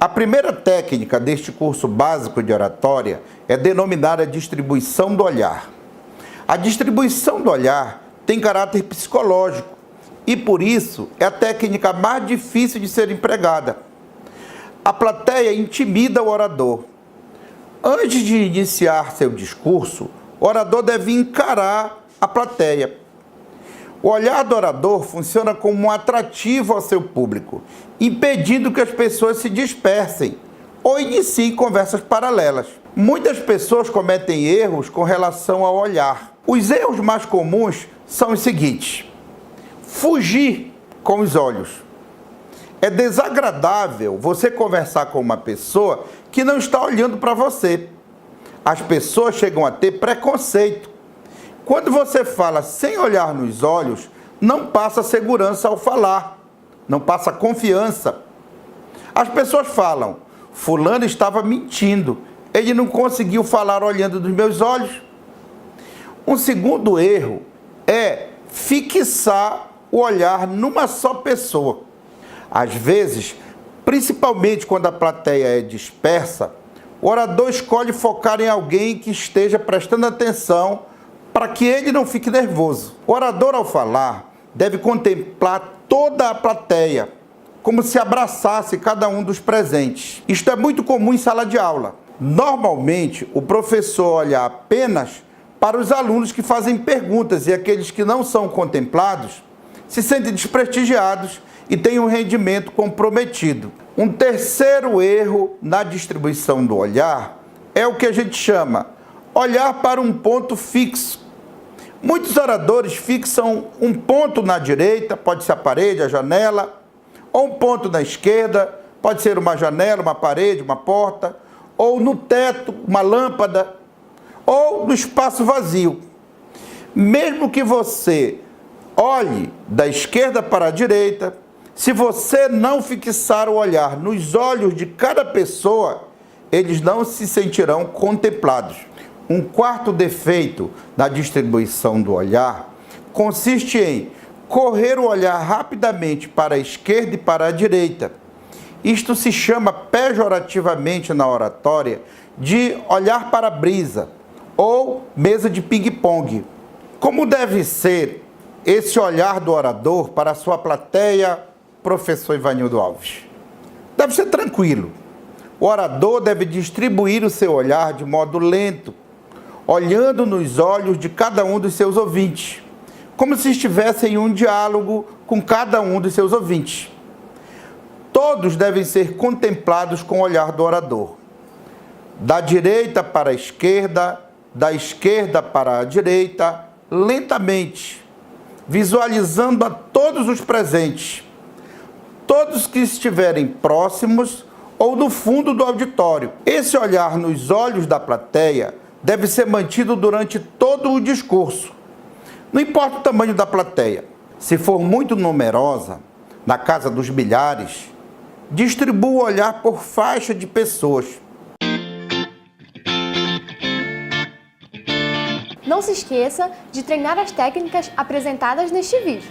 A primeira técnica deste curso básico de oratória é denominada distribuição do olhar. A distribuição do olhar tem caráter psicológico e, por isso, é a técnica mais difícil de ser empregada. A plateia intimida o orador. Antes de iniciar seu discurso, o orador deve encarar a plateia. O olhar do orador funciona como um atrativo ao seu público, impedindo que as pessoas se dispersem ou iniciem conversas paralelas. Muitas pessoas cometem erros com relação ao olhar. Os erros mais comuns são os seguintes: fugir com os olhos. É desagradável você conversar com uma pessoa que não está olhando para você. As pessoas chegam a ter preconceito. Quando você fala sem olhar nos olhos, não passa segurança ao falar, não passa confiança. As pessoas falam: fulano estava mentindo, ele não conseguiu falar olhando nos meus olhos. Um segundo erro é fixar o olhar numa só pessoa. Às vezes, principalmente quando a plateia é dispersa, o orador escolhe focar em alguém que esteja prestando atenção para que ele não fique nervoso. O orador, ao falar, deve contemplar toda a plateia, como se abraçasse cada um dos presentes. Isto é muito comum em sala de aula. Normalmente, o professor olha apenas para os alunos que fazem perguntas e aqueles que não são contemplados se sentem desprestigiados e têm um rendimento comprometido. Um terceiro erro na distribuição do olhar é o que a gente chama olhar para um ponto fixo. Muitos oradores fixam um ponto na direita, pode ser a parede, a janela, ou um ponto na esquerda, pode ser uma janela, uma parede, uma porta, ou no teto, uma lâmpada, ou no espaço vazio. Mesmo que você olhe da esquerda para a direita, se você não fixar o olhar nos olhos de cada pessoa, eles não se sentirão contemplados. Um quarto defeito da distribuição do olhar consiste em correr o olhar rapidamente para a esquerda e para a direita. Isto se chama pejorativamente na oratória de olhar para a brisa ou mesa de ping-pong. Como deve ser esse olhar do orador para a sua plateia, professor Ivanildo Alves? Deve ser tranquilo. O orador deve distribuir o seu olhar de modo lento, olhando nos olhos de cada um dos seus ouvintes, como se estivesse em um diálogo com cada um dos seus ouvintes. Todos devem ser contemplados com o olhar do orador. Da direita para a esquerda, da esquerda para a direita, lentamente, visualizando a todos os presentes, todos que estiverem próximos ou no fundo do auditório. Esse olhar nos olhos da plateia deve ser mantido durante todo o discurso. Não importa o tamanho da plateia. Se for muito numerosa, na casa dos milhares, distribua o olhar por faixa de pessoas. Não se esqueça de treinar as técnicas apresentadas neste vídeo.